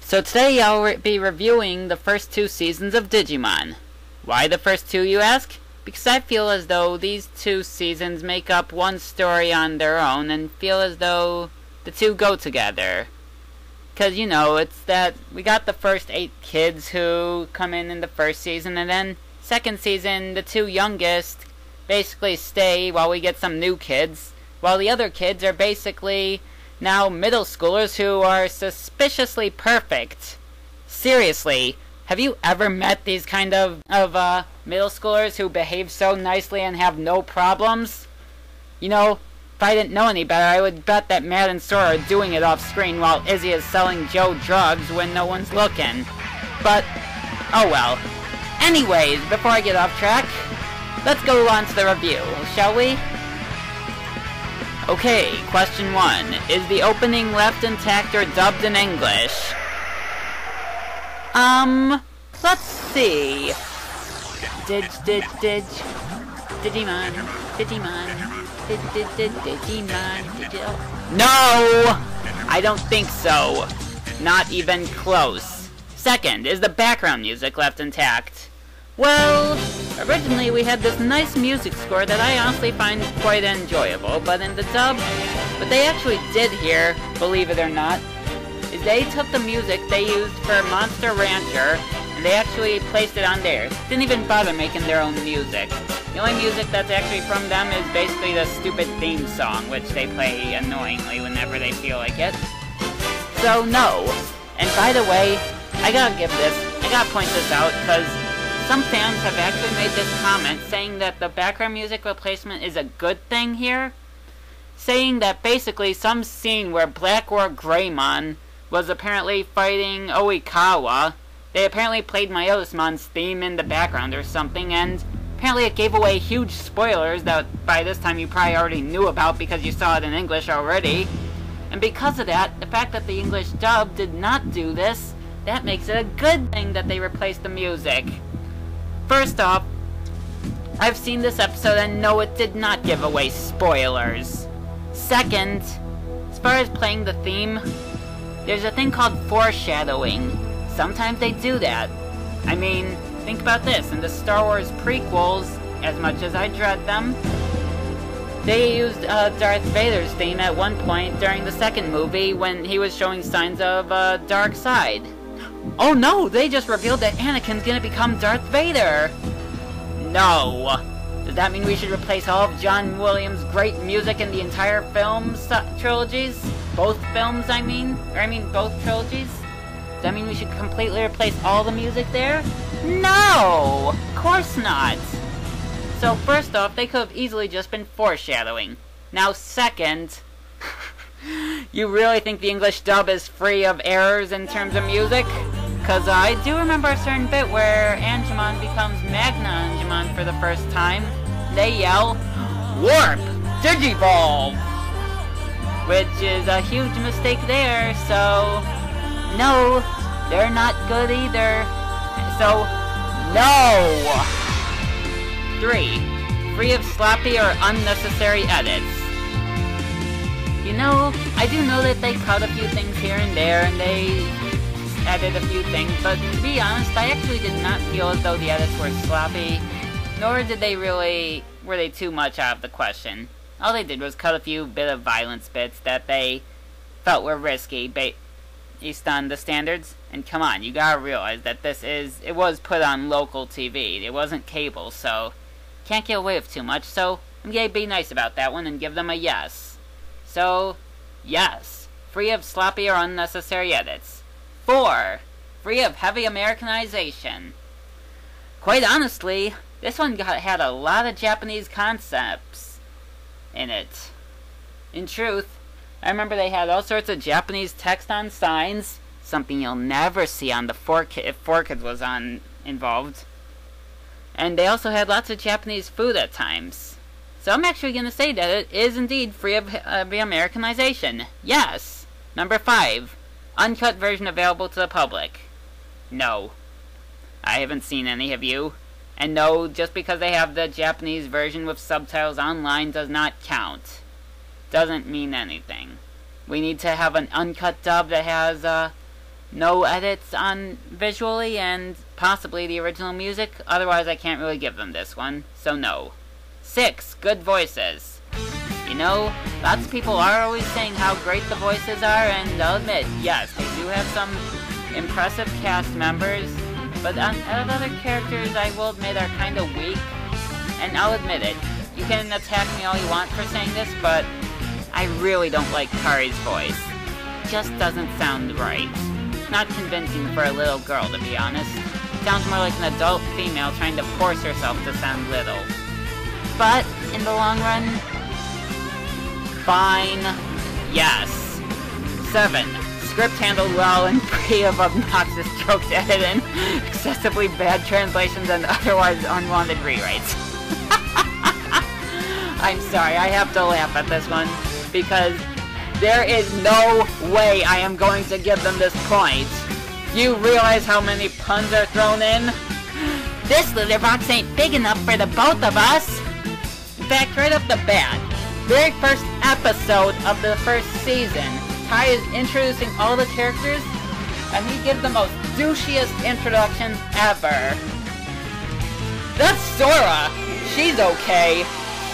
So today I'll be reviewing the first 2 seasons of Digimon. Why the first 2, you ask? Because I feel as though these 2 seasons make up one story on their own and feel as though the 2 go together. Because, you know, it's that we got the first 8 kids who come in the first season, and then second season the 2 youngest basically stay while we get some new kids, while the other kids are basically now middle schoolers who are suspiciously perfect. Seriously, have you ever met these kind of middle schoolers who behave so nicely and have no problems? You know, if I didn't know any better, I would bet that Matt and Sora are doing it off screen while Izzy is selling Joe drugs when no one's looking. But, oh well. Anyways, before I get off track, let's go on to the review, shall we? Okay, question 1. Is the opening left intact or dubbed in English? Let's see. Digimon, No! I don't think so. Not even close. Second, is the background music left intact? Well, originally we had this nice music score that I honestly find quite enjoyable, but in the dub, what they actually did here, believe it or not, is they took the music they used for Monster Rancher, and they actually placed it on theirs. Didn't even bother making their own music. The only music that's actually from them is basically the stupid theme song, which they play annoyingly whenever they feel like it. So no. And by the way, I gotta point this out, because some fans have actually made this comment saying that the background music replacement is a good thing here. Saying that basically some scene where Black or Greymon was apparently fighting Oikawa, they apparently played Myotismon's theme in the background or something, and apparently it gave away huge spoilers that by this time you probably already knew about because you saw it in English already. And because of that, the fact that the English dub did not do this, that makes it a good thing that they replaced the music. First off, I've seen this episode and no, it did not give away spoilers. Second, as far as playing the theme, there's a thing called foreshadowing. Sometimes they do that. I mean, think about this. In the Star Wars prequels, as much as I dread them, they used Darth Vader's theme at one point during the second movie when he was showing signs of dark side. Oh no, they just revealed that Anakin's gonna become Darth Vader! No! Does that mean we should replace all of John Williams' great music in the entire trilogies? Both films, I mean? Or I mean both trilogies? Does that mean we should completely replace all the music there? No! Of course not! So first off, they could have easily just been foreshadowing. Now second, you really think the English dub is free of errors in terms of music? Cause I do remember a certain bit where Angemon becomes Magna Angemon for the first time. They yell, "Warp! Digivolve!" Which is a huge mistake there, so no, they're not good either. So, no! 3. Free of sloppy or unnecessary edits. You know, I do know that they cut a few things here and there, and they added a few things, but to be honest, I actually did not feel as though the edits were sloppy, nor did they really, were they too much out of the question. All they did was cut a few bit of violence bits that they felt were risky based on the standards. And come on, you gotta realize that it was put on local TV, it wasn't cable, so can't get away with too much, so I'm gonna be nice about that one and give them a yes. So, yes, free of sloppy or unnecessary edits. 4. Free of heavy Americanization. Quite honestly, this one had a lot of Japanese concepts in it. In truth, I remember they had all sorts of Japanese text on signs, something you'll never see on the 4Kids if 4Kids was involved. And they also had lots of Japanese food at times. So I'm actually going to say that it is indeed free of the Americanization. Yes! Number 5. Uncut version available to the public. No. I haven't seen any, have you? And no, just because they have the Japanese version with subtitles online does not count. Doesn't mean anything. We need to have an uncut dub that has no edits on visually, and possibly the original music. Otherwise, I can't really give them this one, so no. 6. Good voices. You know, lots of people are always saying how great the voices are, and I'll admit, yes, they do have some impressive cast members, but on other characters, I will admit, are kind of weak. And I'll admit it, you can attack me all you want for saying this, but I really don't like Kari's voice. It just doesn't sound right. Not convincing for a little girl, to be honest. Sounds more like an adult female trying to force herself to sound little. But, in the long run, fine, yes. 7. Script handled well and free of obnoxious jokes added in, excessively bad translations, and otherwise unwanted rewrites. I'm sorry, I have to laugh at this one, because there is no way I am going to give them this point. You realize how many puns are thrown in? This litter box ain't big enough for the both of us! In fact, right off the bat, very first episode of the first season, Ty is introducing all the characters, and he gives the most douchiest introductions ever. That's Sora! She's okay.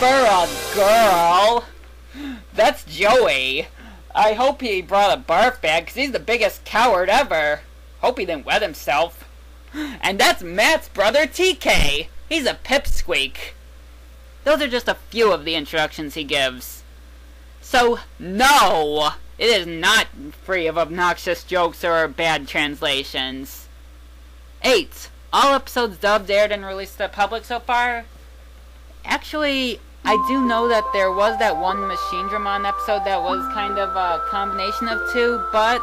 For a girl! That's Joey. I hope he brought a barf bag, because he's the biggest coward ever. Hope he didn't wet himself. And that's Matt's brother, TK. He's a pipsqueak. Those are just a few of the introductions he gives. So, no! It is not free of obnoxious jokes or bad translations. 8. All episodes dubbed, aired, and released to the public so far? Actually, I do know that there was that one Machine Dramon episode that was kind of a combination of two, but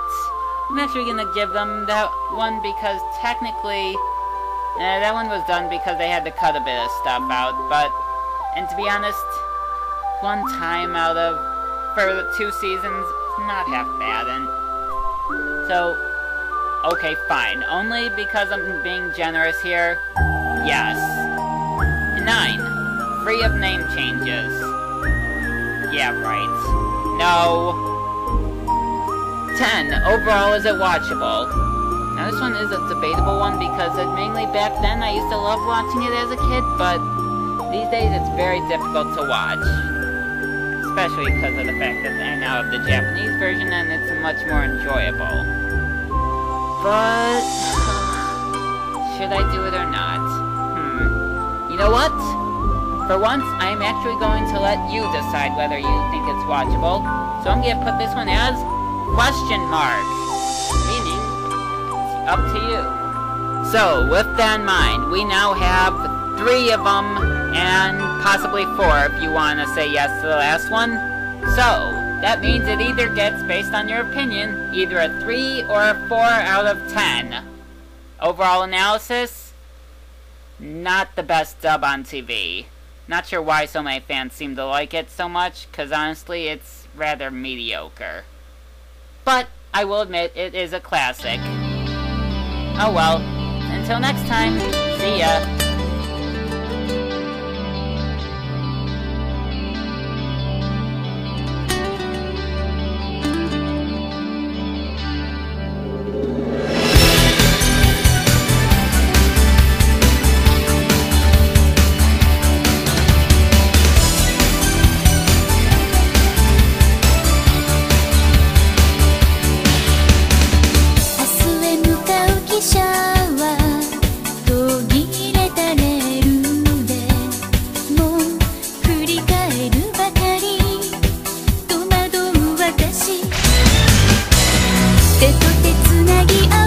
I'm actually gonna give them that one because technically, that one was done because they had to cut a bit of stuff out, but, and to be honest, one time out of, for the 2 seasons, not half bad, and so, okay, fine, only because I'm being generous here, yes. 9. Free of name changes. Yeah, right. No. 10. Overall, is it watchable? Now this one is a debatable one because mainly back then I used to love watching it as a kid, but these days it's very difficult to watch. Especially because of the fact that I now have the Japanese version and it's much more enjoyable. But should I do it or not? You know what? For once, I am actually going to let you decide whether you think it's watchable. So I'm going to put this one as question mark. Meaning, it's up to you. So, with that in mind, we now have 3 of them, and possibly 4 if you want to say yes to the last one. So, that means it either gets, based on your opinion, either a 3 or a 4 out of 10. Overall analysis? Not the best dub on TV. Not sure why so many fans seem to like it so much, because honestly, it's rather mediocre. But, I will admit, it is a classic. Oh well. Until next time, see ya.手と手つなぎ合う